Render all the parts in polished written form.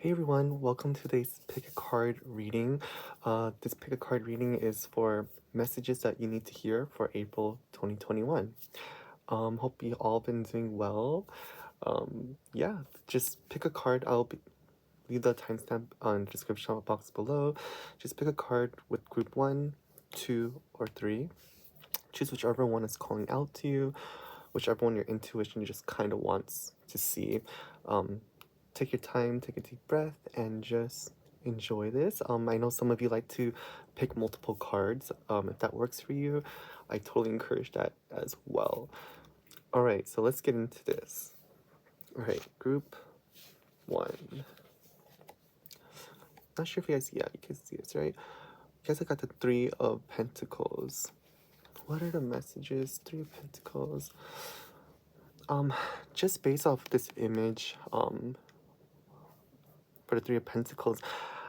Hey everyone, welcome to today's pick a card reading. This pick a card reading is for messages that you need to hear for April 2021. Hope you all been doing well. Yeah, just pick a card. Leave the timestamp on the description box below. Just pick a card with group 1, 2, or 3. Choose whichever one is calling out to you, whichever one your intuition just kind of wants to see. Take your time, take a deep breath, and just enjoy this. I know some of you like to pick multiple cards. If that works for you, I totally encourage that as well. All right, so let's get into this. All right, group 1. Not sure if you guys, yeah, you can see this, right? You guys, I got the 3 of Pentacles. What are the messages? 3 of Pentacles. Just based off this image, for the 3 of Pentacles,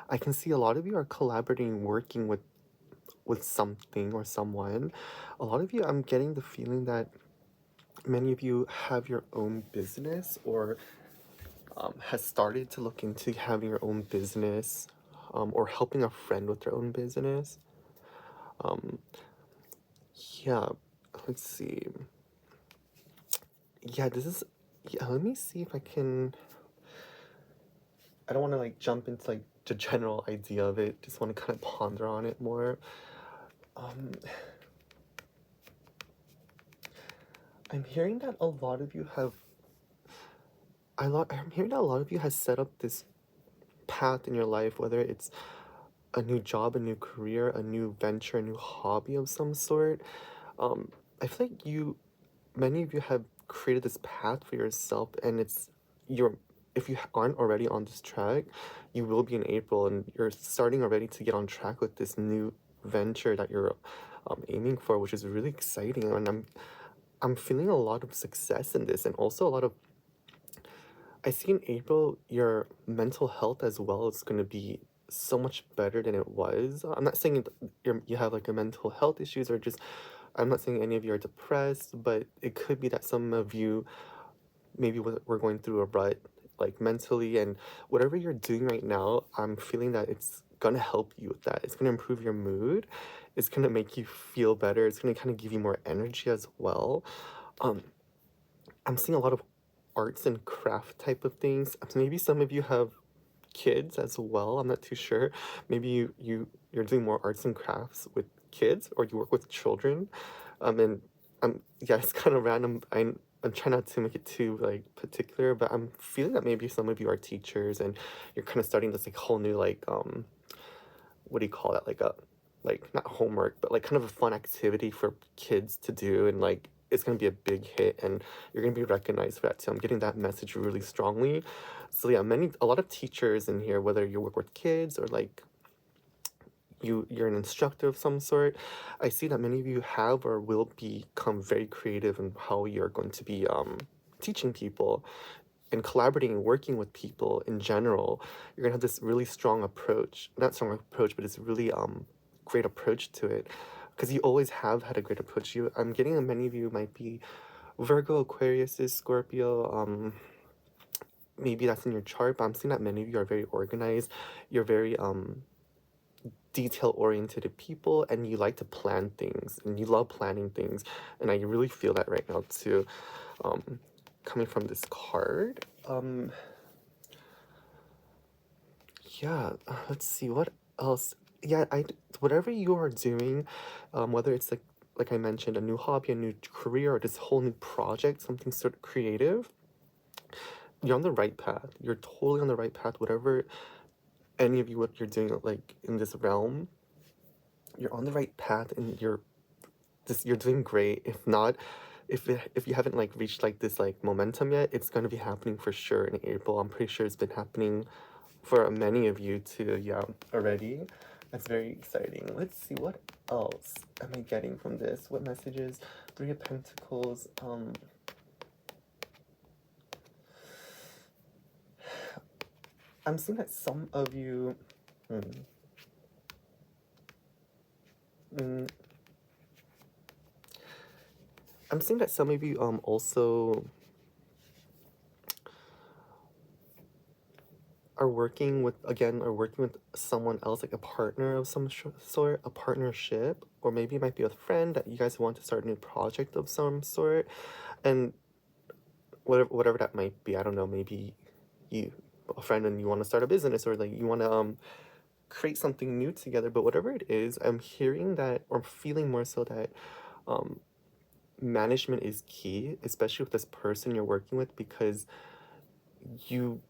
I can see a lot of you are collaborating, working with something or someone. A lot of you, I'm getting the feeling that many of you have your own business or has started to look into having your own business, or helping a friend with their own business. Yeah, let's see. Yeah, this is, yeah, let me see if I can, I don't want to like jump into like the general idea of it, just want to kind of ponder on it more. I'm hearing that a lot of you have, I'm hearing that a lot of you has set up this path in your life, whether it's a new job, a new career, a new venture, a new hobby of some sort. I feel like many of you have created this path for yourself, and if you aren't already on this track, you will be in April, and you're starting already to get on track with this new venture that you're aiming for, which is really exciting. And I'm feeling a lot of success in this, and also a lot of, I see in April your mental health as well is going to be so much better than it was. I'm not saying you have like a mental health issues, or just, I'm not saying any of you are depressed, but it could be that some of you maybe we're going through a rut, like mentally, and whatever you're doing right now, I'm feeling that it's gonna help you with that. It's gonna improve your mood. It's gonna make you feel better. It's gonna kind of give you more energy as well. I'm seeing a lot of arts and craft type of things. Maybe some of you have kids as well. I'm not too sure. Maybe you're doing more arts and crafts with kids, or you work with children. And yeah, it's kind of random. I'm trying not to make it too like particular, but I'm feeling that maybe some of you are teachers and you're kind of starting this like whole new like what do you call that, like a, like not homework, but like kind of a fun activity for kids to do, and like it's gonna be a big hit and you're gonna be recognized for that too. I'm getting that message really strongly. So yeah, a lot of teachers in here, whether you work with kids or like you're an instructor of some sort, I see that many of you have or will become very creative in how you're going to be teaching people and collaborating and working with people in general. You're gonna have this really strong approach, not strong approach, but it's really great approach to it, because you always have had a great approach. I'm getting that many of you might be Virgo, Aquarius, Scorpio. Maybe that's in your chart, but I'm seeing that many of you are very organized. You're very detail-oriented people, and you like to plan things, and you love planning things, and I really feel that right now too, coming from this card. Yeah, let's see what else. Yeah, whatever you are doing, whether it's like I mentioned, a new hobby, a new career, or this whole new project, something sort of creative, you're on the right path. You're totally on the right path. Whatever any of you what you're doing like in this realm, you're on the right path, and you're doing great. If not, if you haven't like reached like this like momentum yet, it's gonna be happening for sure in April. I'm pretty sure it's been happening for many of you too, yeah, already. That's very exciting. Let's see, what else am I getting from this? What messages? 3 of Pentacles. I'm seeing that some of you, I'm seeing that some of you also are working with, again, are working with someone else, like a partner of some sort, a partnership, or maybe it might be a friend that you guys want to start a new project of some sort, and whatever that might be. I don't know, maybe you, a friend, and you want to start a business, or like you want to create something new together. But whatever it is, I'm hearing that, or feeling more so that um management is key, especially with this person you're working with, because you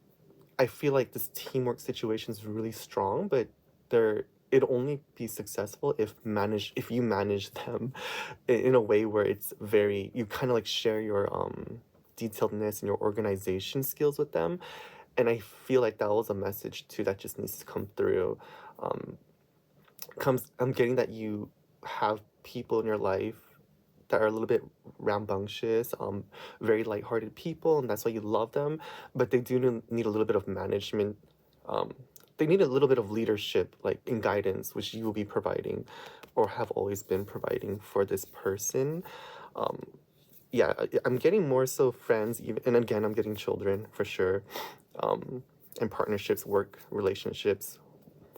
I feel like this teamwork situation is really strong, but it'll only be successful if you manage them in a way where it's very, you kind of like share your detailedness and your organization skills with them. And I feel like that was a message too that just needs to come through. Um, I'm getting that you have people in your life that are a little bit rambunctious, very lighthearted people, and that's why you love them. But they do need a little bit of management. Um, they need a little bit of leadership, like in guidance, which you will be providing, or have always been providing for this person. Um, yeah, I'm getting more so friends, even, and again, I'm getting children for sure, um, and partnerships, work relationships,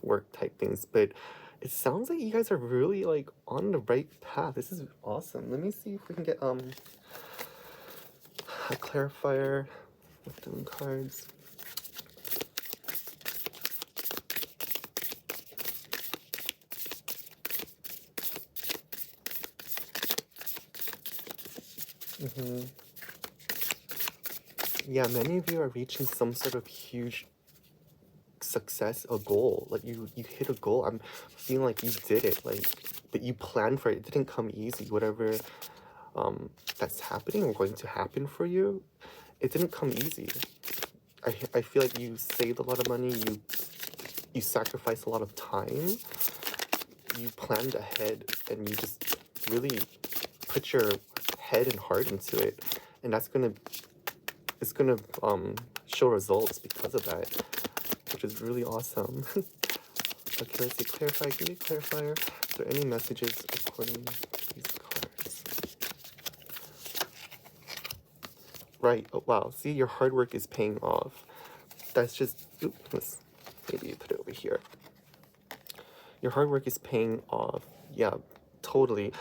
work type things. But it sounds like you guys are really like on the right path. This is awesome. Let me see if we can get a clarifier with them cards. Mm-hmm. Yeah, many of you are reaching some sort of huge success, a goal. Like you hit a goal. I'm feeling like you did it. Like, but you planned for it. It didn't come easy. Whatever that's happening or going to happen for you, it didn't come easy. I feel like you saved a lot of money. You sacrificed a lot of time. You planned ahead, and you just really put your head and heart into it, and it's gonna show results because of that, which is really awesome. Okay, let's see. Clarify. Give me a clarifier. Is there any messages according to these cards? Right. Oh, wow. See, your hard work is paying off. That's just. Let's maybe put it over here. Your hard work is paying off. Yeah, totally.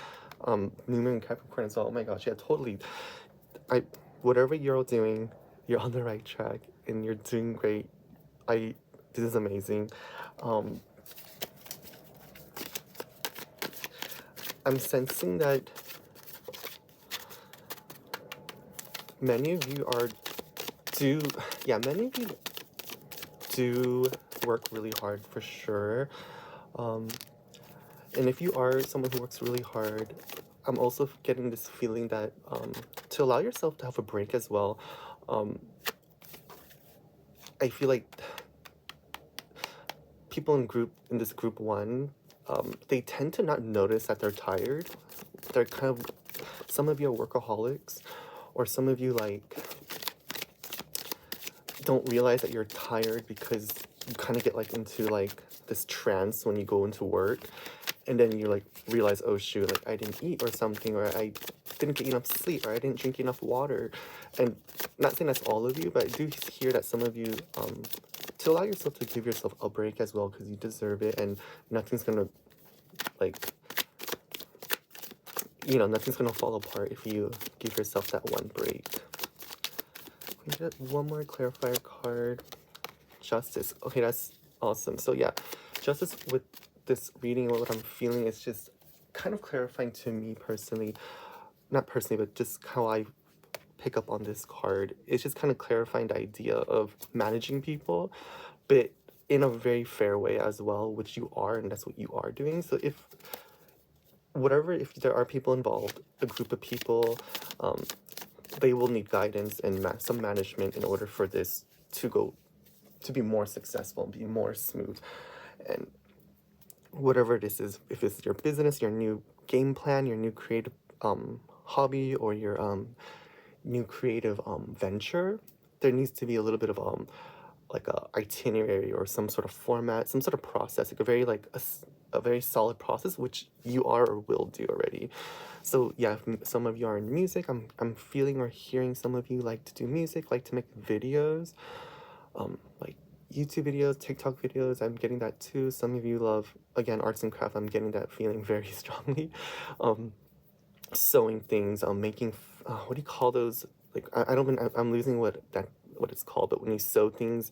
New Moon Capricorn as well. Oh my gosh, yeah, totally. I Whatever you're all doing, you're on the right track and you're doing great. This is amazing. Um, I'm sensing that many of you are do yeah, many of you do work really hard for sure. Um, and if you are someone who works really hard, I'm also getting this feeling that to allow yourself to have a break as well. Um, I feel like people in this group one, they tend to not notice that they're tired. They're kind of, some of you are workaholics, or some of you like don't realize that you're tired because you kind of get like into like this trance when you go into work, and then you like realize, oh shoot, like I didn't eat or something, or I didn't get enough sleep, or I didn't drink enough water. And not saying that's all of you, but I do hear that some of you to allow yourself to give yourself a break as well, because you deserve it, and nothing's gonna like, nothing's gonna fall apart if you give yourself that one break. We get one more clarifier card. Justice. Okay, that's awesome. So yeah, justice with this reading, what I'm feeling is just kind of clarifying to me personally, not personally, but just how I pick up on this card. It's just kind of clarifying the idea of managing people, but in a very fair way as well, which you are, and that's what you are doing. So if there are people involved, a group of people, they will need guidance and some management in order for this to be more successful and be more smooth. And whatever this is, if it's your business, your new game plan, your new creative hobby, or your new creative venture, there needs to be a little bit of like a itinerary or some sort of format, some sort of process, like a very solid process, which you are or will do already. So yeah, if some of you are in music, I'm feeling or hearing some of you like to do music, like to make videos, like YouTube videos, TikTok videos, I'm getting that too. Some of you love, again, arts and craft. I'm getting that feeling very strongly. Um, Sewing things, making, what do you call those? Like, I don't even, I'm losing what it's called, but when you sew things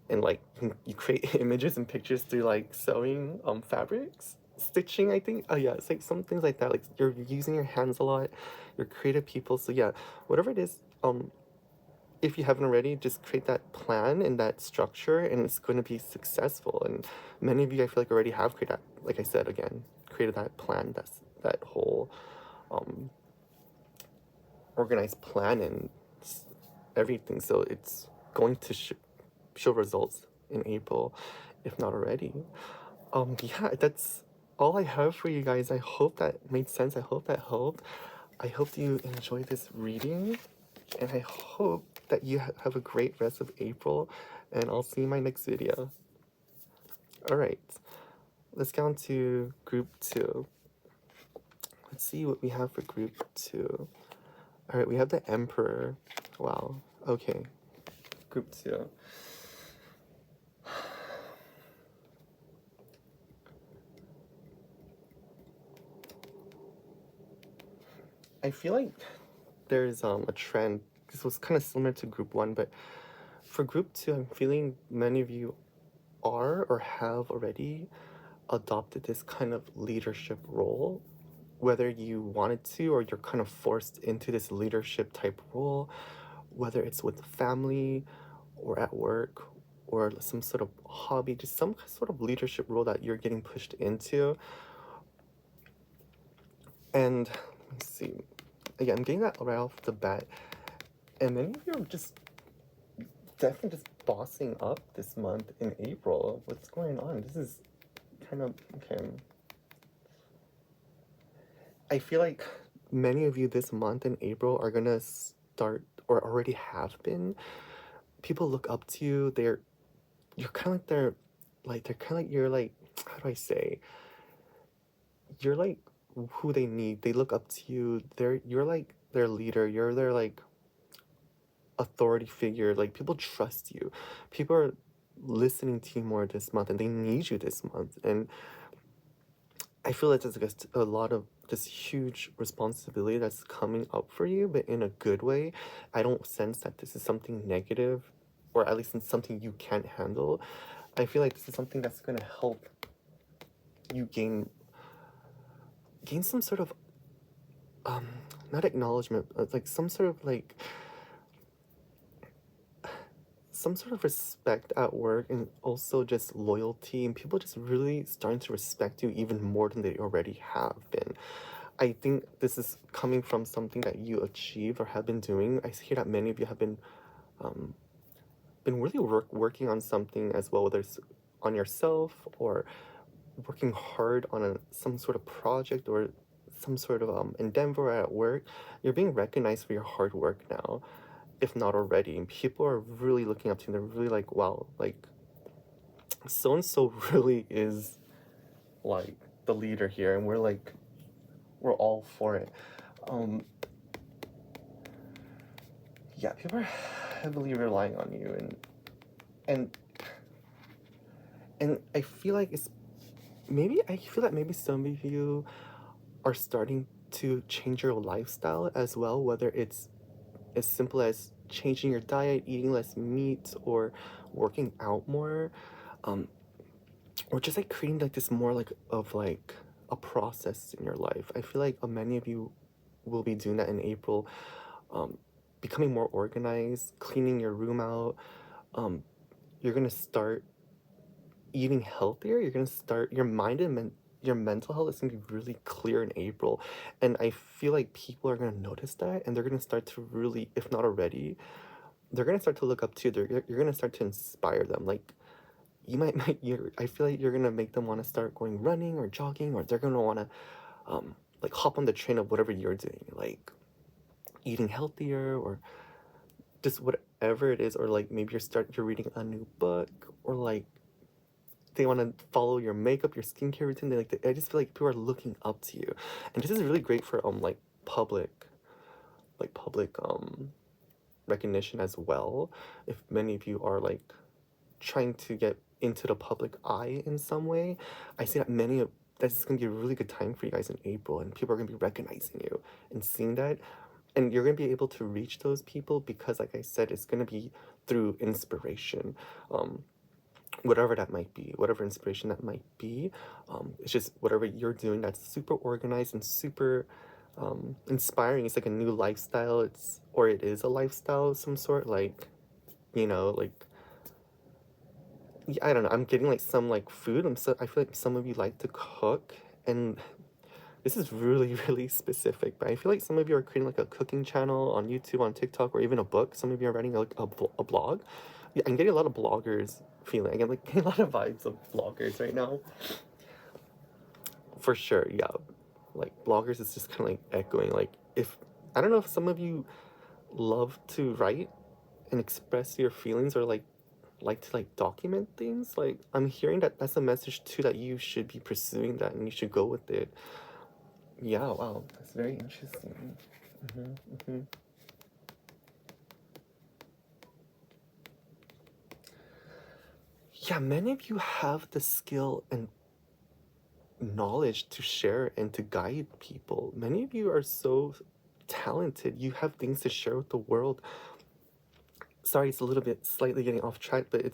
and like you create images and pictures through like sewing fabrics, stitching, I think. Oh yeah, it's like some things like that. Like you're using your hands a lot, you're creative people. So yeah, whatever it is, if you haven't already, just create that plan and that structure, and it's going to be successful. And many of you, I feel like, already have created that, like I said, again, created that plan, that whole um, organized plan and everything. So it's going to show results in April, if not already. Yeah, that's all I have for you guys. I hope that made sense. I hope that helped. I hope you enjoy this reading, and I hope that you have a great rest of April, and I'll see you in my next video. Alright, let's get on to group 2. Let's see what we have for group 2. Alright, we have the Emperor. Wow, okay. Group 2. I feel like there's a trend. This was kind of similar to group 1, but for group 2, I'm feeling many of you are or have already adopted this kind of leadership role, whether you wanted to or you're kind of forced into this leadership type role, whether it's with family or at work or some sort of hobby, just some sort of leadership role that you're getting pushed into. And let me see. Again, I'm getting that right off the bat. And many of you are just definitely just bossing up this month in April. What's going on? This is kind of okay. I feel like many of you this month in April are gonna start or already have been. People look up to you. You're kind of they're kind of like you're like, how do I say? You're like who they need. They look up to you. You're like their leader. You're their like authority figure. Like people trust you. People are listening to you more this month, and they need you this month. And I feel like there's like a lot of this huge responsibility that's coming up for you, but in a good way. I don't sense that this is something negative, or at least it's something you can't handle. I feel like this is something that's gonna help you gain some sort of not acknowledgement, but like some sort of like some sort of respect at work, and also just loyalty, and people just really starting to respect you even more than they already have been. I think this is coming from something that you achieved or have been doing. I hear that many of you have um, been really working on something as well, whether it's on yourself or working hard on some sort of project or some sort of endeavor at work. You're being recognized for your hard work now, if not already. And people are really looking up to you. They're really like, wow, like so and so really is like the leader here, and we're all for it. Yeah, people are heavily relying on you, and and I feel like I feel that maybe some of you are starting to change your lifestyle as well, whether it's as simple as changing your diet, eating less meat, or working out more, um, or just like creating like this more like of like a process in your life. I feel like many of you will be doing that in April, um, becoming more organized, cleaning your room out. You're gonna start eating healthier. You're gonna start your mind and your mental health is gonna be really clear in April, and I feel like people are gonna notice that, and they're gonna start to really, if not already, they're gonna start to look up to you. You're gonna start to inspire them. Like you I feel like you're gonna make them want to start going running or jogging, or they're gonna want to like hop on the train of whatever you're doing, like eating healthier or just whatever it is, or like maybe you're reading a new book, or like they want to follow your makeup, your skincare routine. I just feel like people are looking up to you, and this is really great for like public recognition as well. If many of you are like trying to get into the public eye in some way. I see that many of that's going to be a really good time for you guys in April, and people are going to be recognizing you and seeing that, and you're going to be able to reach those people because, like I said, it's going to be through inspiration. Whatever that might be, whatever inspiration that might be. It's just whatever you're doing that's super organized and super inspiring. It's like a new lifestyle. It is a lifestyle of some sort. Like, like, I don't know. I'm getting like some like food. I feel like some of you like to cook, and this is really really specific. But I feel like some of you are creating like a cooking channel on YouTube, on TikTok, or even a book. Some of you are writing like a blog. Yeah, I'm getting a lot of bloggers feeling. I'm like getting a lot of vibes of bloggers right now. For sure, yeah. Like bloggers is just kind of like echoing. Like if I don't know if some of you love to write and express your feelings or like to like document things. Like I'm hearing that that's a message too that you should be pursuing that and you should go with it. Yeah, wow, that's very interesting. Yeah, many of you have the skill and knowledge to share and to guide people. Many of you are so talented. You have things to share with the world. Sorry, it's a little bit slightly getting off track, but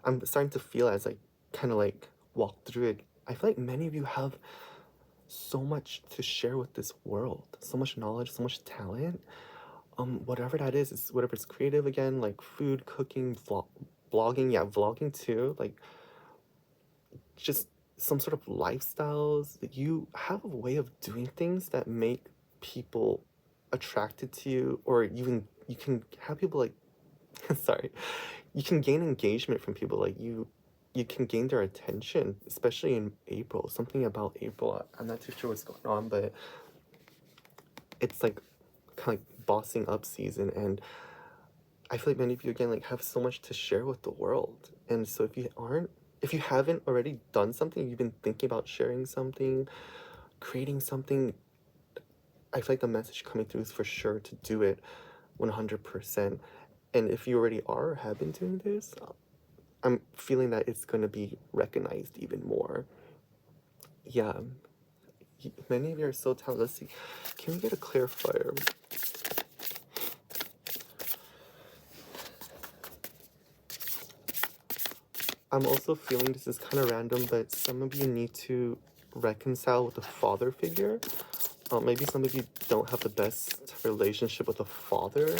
I'm starting to feel as I kind of like walk through it. I feel like many of you have so much to share with this world, so much knowledge, so much talent. Whatever that is whatever it's creative again, like food, cooking, blogging, yeah, vlogging too, like just some sort of lifestyles that you have a way of doing things that make people attracted to you, or you can have people like sorry, you can gain engagement from people, like you can gain their attention, especially in April. Something about April, I'm not too sure what's going on, but it's like kind of like bossing up season, and I feel like many of you again like have so much to share with the world. And so if you haven't already done something, you've been thinking about sharing something, creating something, I feel like the message coming through is for sure to do it 100%. And if you already are or have been doing this, I'm feeling that it's going to be recognized even more. Yeah, many of you are so talented. Let's see, can we get a clarifier? I'm also feeling, this is kind of random, but some of you need to reconcile with a father figure. Maybe some of you don't have the best relationship with a father,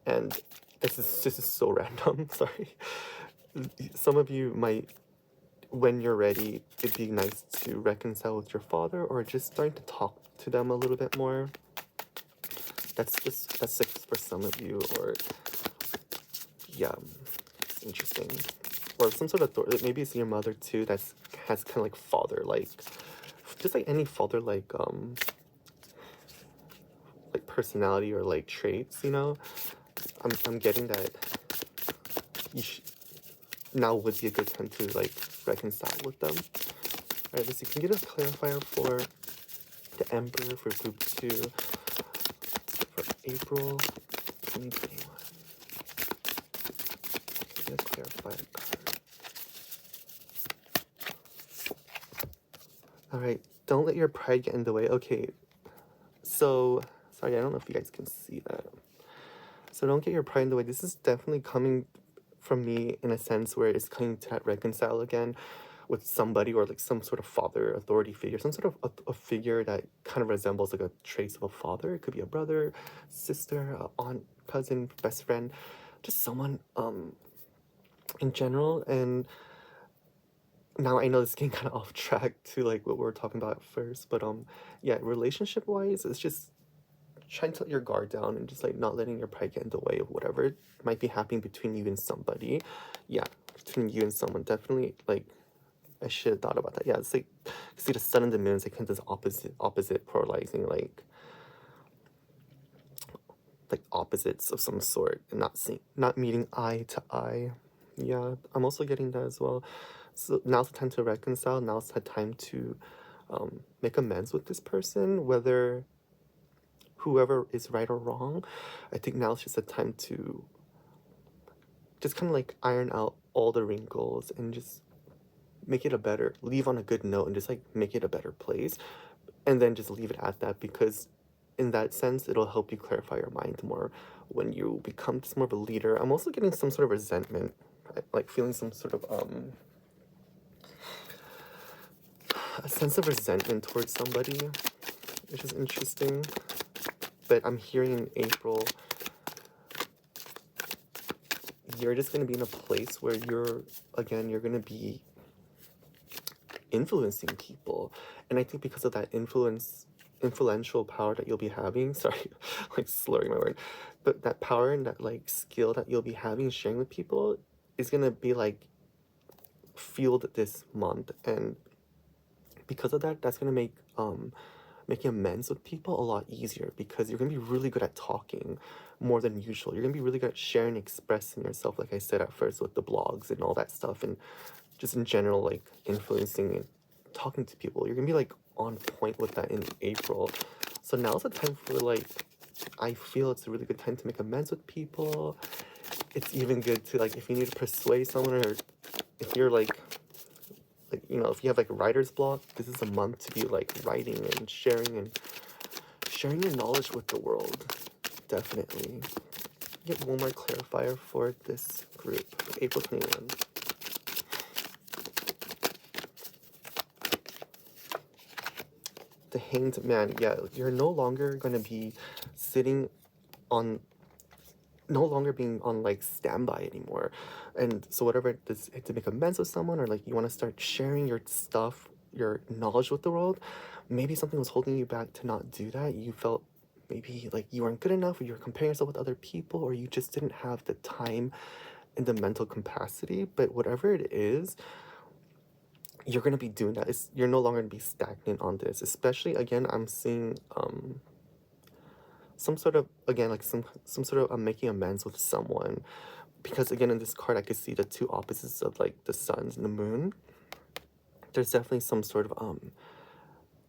and this is so random. Sorry. Some of you might, when you're ready, it'd be nice to reconcile with your father, or just starting to talk to them a little bit more. That's it for some of you, or yeah, it's interesting. Or some sort of authority. Maybe it's your mother too. Has kind of like father, like just like any father, like personality or like traits. I'm getting that you now would be a good time to like reconcile with them. All right, let's see. Can you get a clarifier for the Emperor for Group 2 for April 2021? Get a clarifier card. All right, don't let your pride get in the way. Okay, so sorry, I don't know if you guys can see that. So don't get your pride in the way. This is definitely coming from me in a sense where it's coming to reconcile again with somebody, or like some sort of father authority figure, some sort of a figure that kind of resembles like a trace of a father. It could be a brother, sister, aunt, cousin, best friend, just someone in general. And now I know this is getting kind of off track to like what we were talking about at first, but yeah, relationship wise, it's just trying to let your guard down and just like not letting your pride get in the way of whatever might be happening between you and somebody. Yeah, between you and someone, definitely. Like, I should have thought about that. Yeah, it's like, see, the sun and the moon is like kind of this opposite polarizing, like opposites of some sort, and not meeting eye to eye. Yeah, I'm also getting that as well. So now's the time to reconcile. Now's the time to make amends with this person, whether whoever is right or wrong. I think now's just a time to just kind of like iron out all the wrinkles and just make it a better, leave on a good note and just like make it a better place, and then just leave it at that, because in that sense it'll help you clarify your mind more when you become more of a leader. I'm also getting some sort of resentment, like feeling some sort of a sense of resentment towards somebody, which is interesting. But I'm hearing in April you're just going to be in a place where you're going to be influencing people. And I think because of that influential power that you'll be having, sorry, like slurring my word, but that power and that like skill that you'll be having sharing with people is going to be like fueled this month. And because of that, that's going to make making amends with people a lot easier, because you're going to be really good at talking more than usual. You're going to be really good at sharing, expressing yourself, like I said at first, with the blogs and all that stuff, and just in general, like influencing and talking to people. You're going to be like on point with that in April. So now's the time for like, I feel it's a really good time to make amends with people. It's even good to like, if you need to persuade someone, or if you're like you know, if you have like writer's block, this is a month to be like writing and sharing your knowledge with the world. Definitely. Get one more clarifier for this group, April 21. The Hanged Man. Yeah, you're no longer going to be sitting on, no longer being on like standby anymore. And so whatever it is, to make amends with someone, or like you want to start sharing your stuff, your knowledge with the world, maybe something was holding you back to not do that. You felt maybe like you weren't good enough, or you were comparing yourself with other people, or you just didn't have the time and the mental capacity. But whatever it is, you're going to be doing that. You're no longer going to be stagnant on this. Especially, again, I'm seeing some sort of, again, like some sort of making amends with someone, because again in this card I could see the two opposites of like the suns and the moon. There's definitely some sort of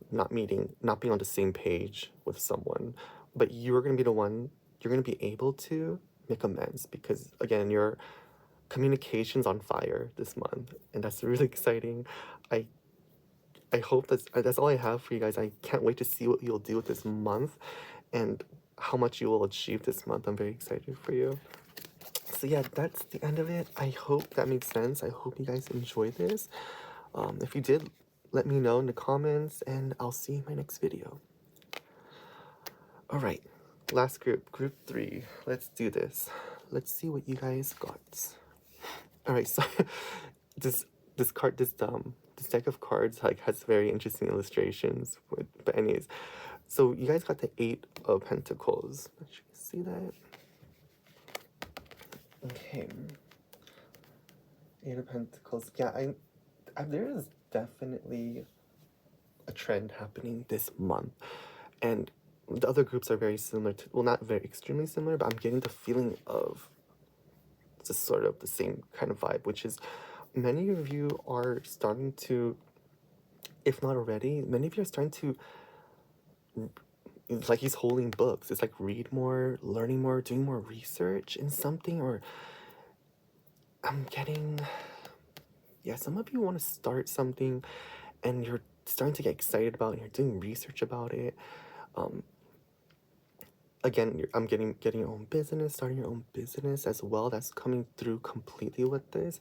not being on the same page with someone, but you're gonna be the one, you're gonna be able to make amends, because again your communication's on fire this month, and that's really exciting. I hope that's all I have for you guys. I can't wait to see what you'll do with this month and how much you will achieve this month. I'm very excited for you. So yeah, that's the end of it. I hope that made sense. I hope you guys enjoyed this. If you did, let me know in the comments, and I'll see you in my next video. All right, last group, group 3. Let's do this. Let's see what you guys got. All right, so this deck of cards like has very interesting illustrations. But anyways, so you guys got the 8 of Pentacles. Let you see that. Okay. 8 of Pentacles. Yeah, there is definitely a trend happening this month, and the other groups are very similar to, well, not very extremely similar, but I'm getting the feeling of just sort of the same kind of vibe, which is many of you are starting to, if not already, many of you are starting to, it's like he's holding books. It's like read more, learning more, doing more research in something, or I'm getting, yeah, some of you want to start something and you're starting to get excited about it, and you're doing research about it. Again, I'm getting your own business, starting your own business as well. That's coming through completely with this.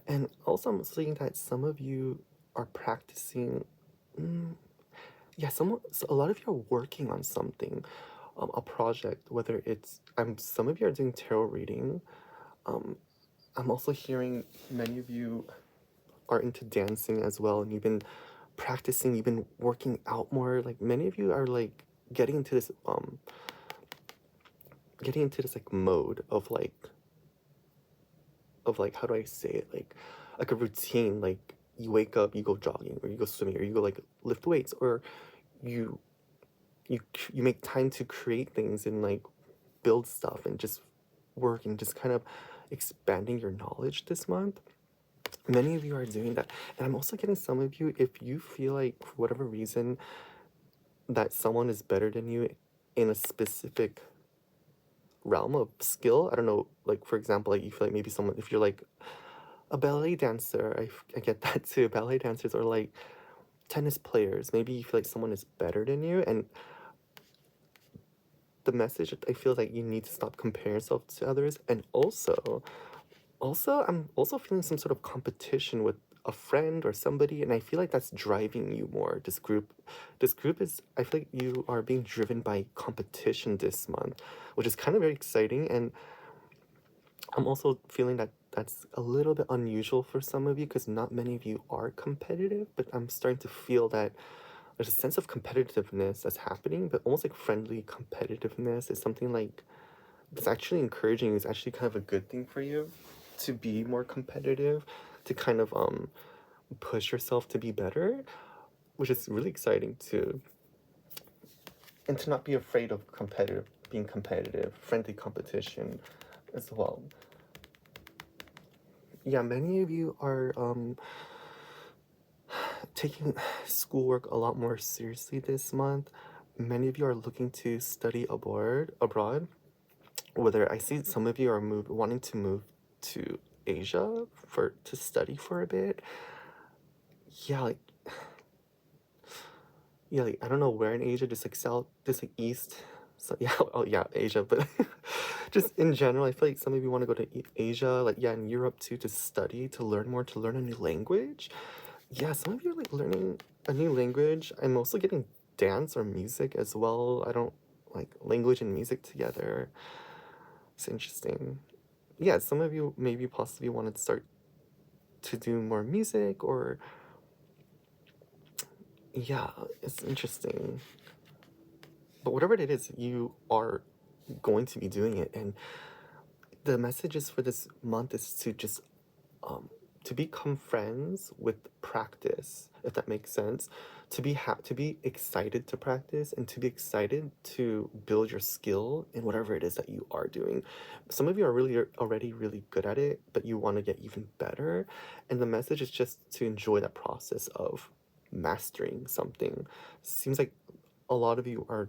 And also I'm seeing that some of you are practicing, yeah, so a lot of you are working on something, a project, whether it's, some of you are doing tarot reading. I'm also hearing many of you are into dancing as well, and you've been practicing, you've been working out more. Like many of you are like getting into this like mode of like how do I say it, like a routine. Like you wake up, you go jogging, or you go swimming, or you go like lift weights, or you you make time to create things and like build stuff and just work and just kind of expanding your knowledge this month. Many of you are doing that. And I'm also getting some of you, if you feel like for whatever reason that someone is better than you in a specific realm of skill, I don't know, like for example, like you feel like maybe someone, if you're like a ballet dancer, I get that too. Ballet dancers are like tennis players. Maybe you feel like someone is better than you, and the message, I feel like you need to stop comparing yourself to others. And also I'm also feeling some sort of competition with a friend or somebody, and I feel like that's driving you more. This group is, I feel like you are being driven by competition this month, which is kind of very exciting. And I'm also feeling that that's a little bit unusual for some of you, because not many of you are competitive, but I'm starting to feel that there's a sense of competitiveness that's happening, but almost like friendly competitiveness is something like it's actually encouraging. It's actually kind of a good thing for you to be more competitive, to kind of push yourself to be better, which is really exciting too. And to not be afraid of being competitive, friendly competition as well. Yeah, many of you are taking schoolwork a lot more seriously this month. Many of you are looking to study abroad. Whether I see some of you are wanting to move to Asia to study for a bit. Yeah, like I don't know where in Asia, just like south, just like east. So yeah, oh yeah, Asia, but just in general, I feel like some of you want to go to Asia, like yeah, in Europe too, to study, to learn more, to learn a new language. Yeah, some of you are like learning a new language. I'm also getting dance or music as well. I don't like language and music together. It's interesting. Yeah, some of you maybe possibly want to start to do more music, or yeah, it's interesting. But whatever it is, you are going to be doing it. And the messages for this month is to just to become friends with practice, if that makes sense. To be excited to practice, and to be excited to build your skill in whatever it is that you are doing. Some of you are really already really good at it, but you want to get even better. And the message is just to enjoy that process of mastering something. Seems like a lot of you are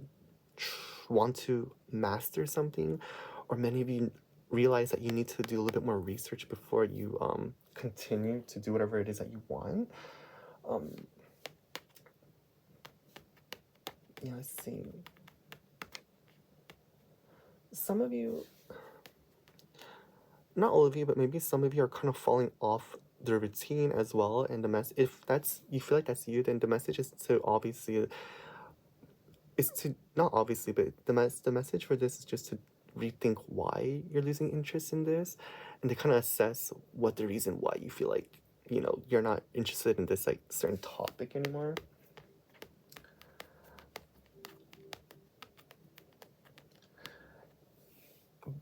want to master something, or many of you realize that you need to do a little bit more research before you continue to do whatever it is that you want. Um, yeah, let's see. Some of you, not all of you, but maybe some of you are kind of falling off the routine as well. And if that's you feel like that's you, then the message is to obviously is to not obviously, but the message for this is just to rethink why you're losing interest in this, and to kind of assess what the reason why you feel like you're not interested in this like certain topic anymore.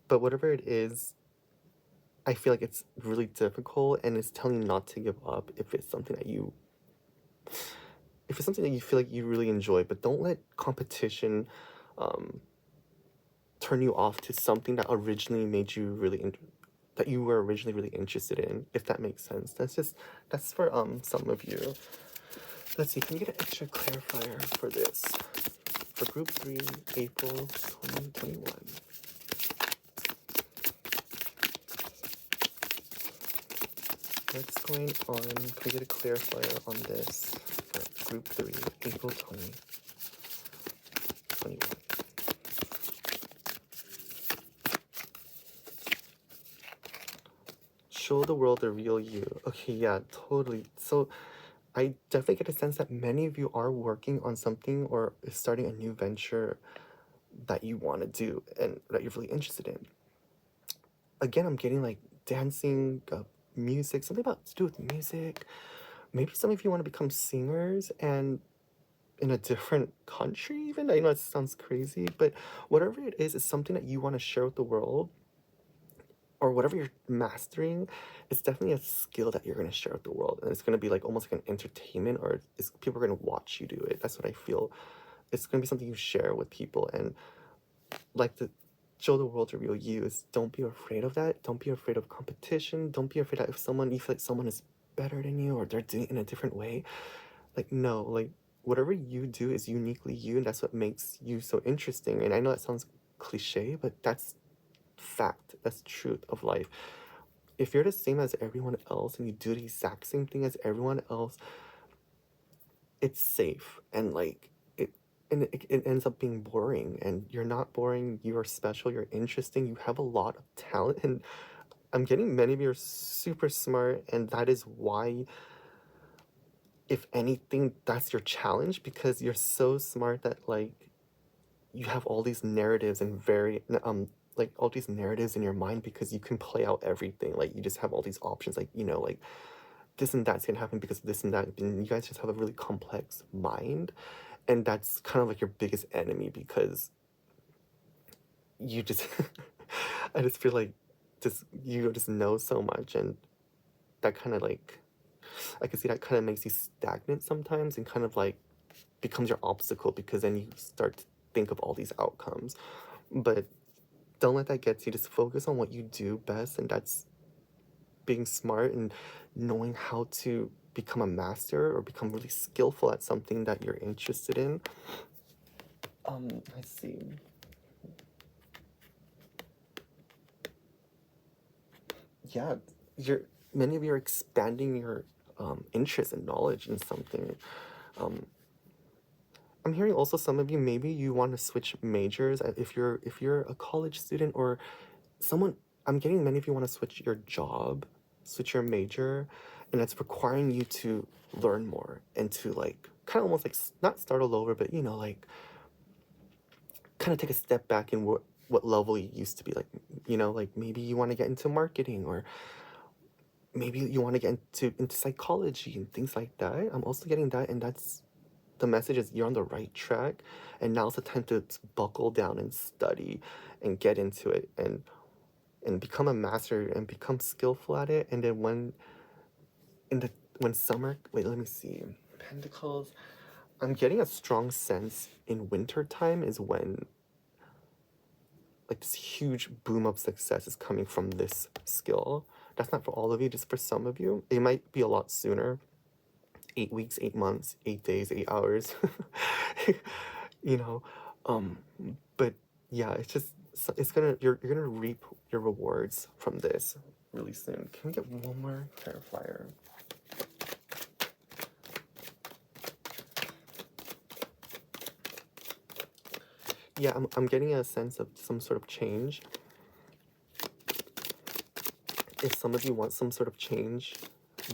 But whatever it is, I feel like it's really difficult, and it's telling you not to give up if it's something that you feel like you really enjoy. But don't let competition um, turn you off to something that originally made you that you were originally really interested in, if that makes sense. That's for some of you. Let's see, can you get an extra clarifier for this? For group 3, April 2021. What's going on? Can we get a clarifier on this for group 3, April 2021? Show the world the real you. Okay, yeah, totally. So I definitely get a sense that many of you are working on something or starting a new venture that you want to do and that you're really interested in. Again, I'm getting like dancing, music, something about to do with music. Maybe some of you want to become singers, and in a different country even. I know it sounds crazy, but whatever it is something that you want to share with the world, or whatever you're mastering. It's definitely a skill that you're going to share with the world, and it's going to be like almost like an entertainment, or people are going to watch you do it. That's what I feel. It's going to be something you share with people, and like to show the world the real you. Is don't be afraid of that. Don't be afraid of competition. Don't be afraid that if you feel like someone is better than you, or they're doing it in a different way. Like, no, like whatever you do is uniquely you, and that's what makes you so interesting. And I know that sounds cliche, but that's fact. That's truth of life. if you're the same as everyone else and you do the exact same thing as everyone else, it's safe, and like it ends up being boring, and you're not boring, you're special, you're interesting, you have a lot of talent, and I'm getting many of you are super smart, and that is why, if anything, that's your challenge, because you're so smart that like you have all these narratives and like all these narratives in your mind, because you can play out everything, like you just have all these options, like like this and that's gonna happen because of this and that, and you guys just have a really complex mind, and that's kind of like your biggest enemy, because you just I just feel like you just know so much, and that kind of like I can see that kind of makes you stagnant sometimes, and kind of like becomes your obstacle, because then you start to think of all these outcomes. But don't let that get to you. Just focus on what you do best, and that's being smart and knowing how to become a master or become really skillful at something that you're interested in. Let's see. Yeah, you're many of you are expanding your interest and knowledge in something. Um, I'm hearing also some of you, maybe you want to switch majors, if you're a college student, or someone. I'm getting many of you want to switch your job, switch your major, and it's requiring you to learn more and to like kind of almost like not start all over, but like kind of take a step back in what level you used to be, like like maybe you want to get into marketing, or maybe you want to get into psychology and things like that. I'm also getting that, and that's the message is you're on the right track, and now's the time to buckle down and study and get into it, and become a master and become skillful at it. And then in the when summer, wait, let me see, Pentacles, I'm getting a strong sense in winter time is when like this huge boom of success is coming from this skill. That's not for all of you, just for some of you. It might be a lot sooner. 8 weeks, 8 months, 8 days, 8 hours. you know. Um, but yeah, it's gonna you're gonna reap your rewards from this really soon. Can we get one more clarifier? Yeah, I'm getting a sense of some sort of change. If some of you want some sort of change,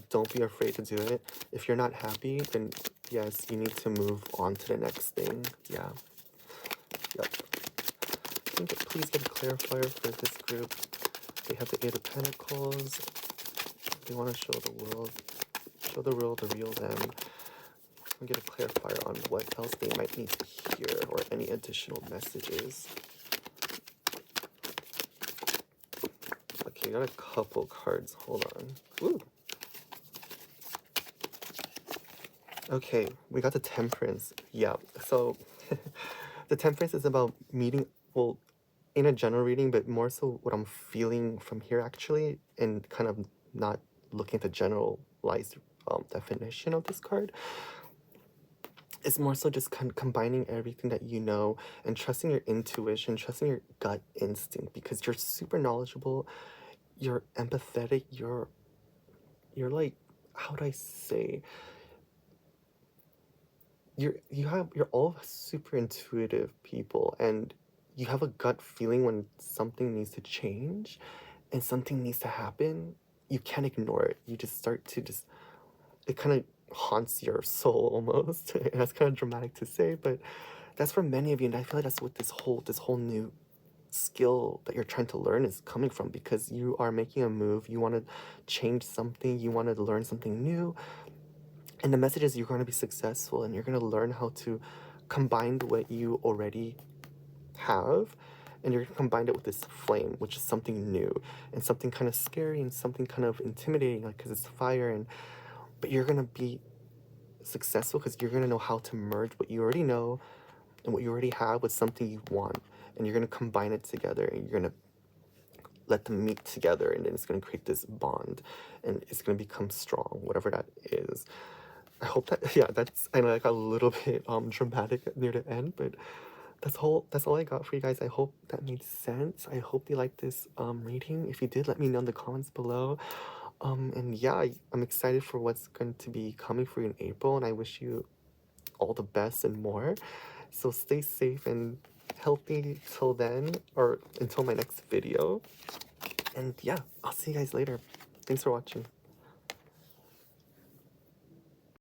don't be afraid to do it. If you're not happy, then yes, you need to move on to the next thing. Yeah. Yep. Please get a clarifier for this group. They have the Eight of Pentacles. They want to show the world, the real them. And get a clarifier on what else they might need to hear, or any additional messages. Okay, got a couple cards. Hold on. Ooh. Okay, we got the Temperance. Yeah, so the Temperance is about meeting, well, in a general reading, but more so what I'm feeling from here actually, and kind of not looking at the generalized definition of this card. It's more so just combining everything that you know, and trusting your intuition, trusting your gut instinct, because you're super knowledgeable, you're empathetic, you're like, how do I say, you're all super intuitive people, and you have a gut feeling when something needs to change and something needs to happen. You can't ignore it. You just start to just, it kind of haunts your soul almost. And that's kind of dramatic to say, but that's for many of you, and I feel like that's what this whole new skill that you're trying to learn is coming from, because you are making a move, you want to change something, you want to learn something new, and the message is you're going to be successful, and you're going to learn how to combine what you already have, and you're going to combine it with this flame, which is something new and something kind of scary and something kind of intimidating, like, because it's fire, and but you're going to be successful because you're going to know how to merge what you already know and what you already have with something you want, and you're going to combine it together, and you're going to let them meet together, and then it's going to create this bond, and it's going to become strong, whatever that is. I hope that, yeah, that's, I know I got a little bit dramatic near the end, but that's all I got for you guys. I hope that made sense. I hope you liked this reading. If you did, let me know in the comments below. And yeah, I'm excited for what's going to be coming for you in April, and I wish you all the best and more. So stay safe and healthy till then, or until my next video. And yeah, I'll see you guys later. Thanks for watching.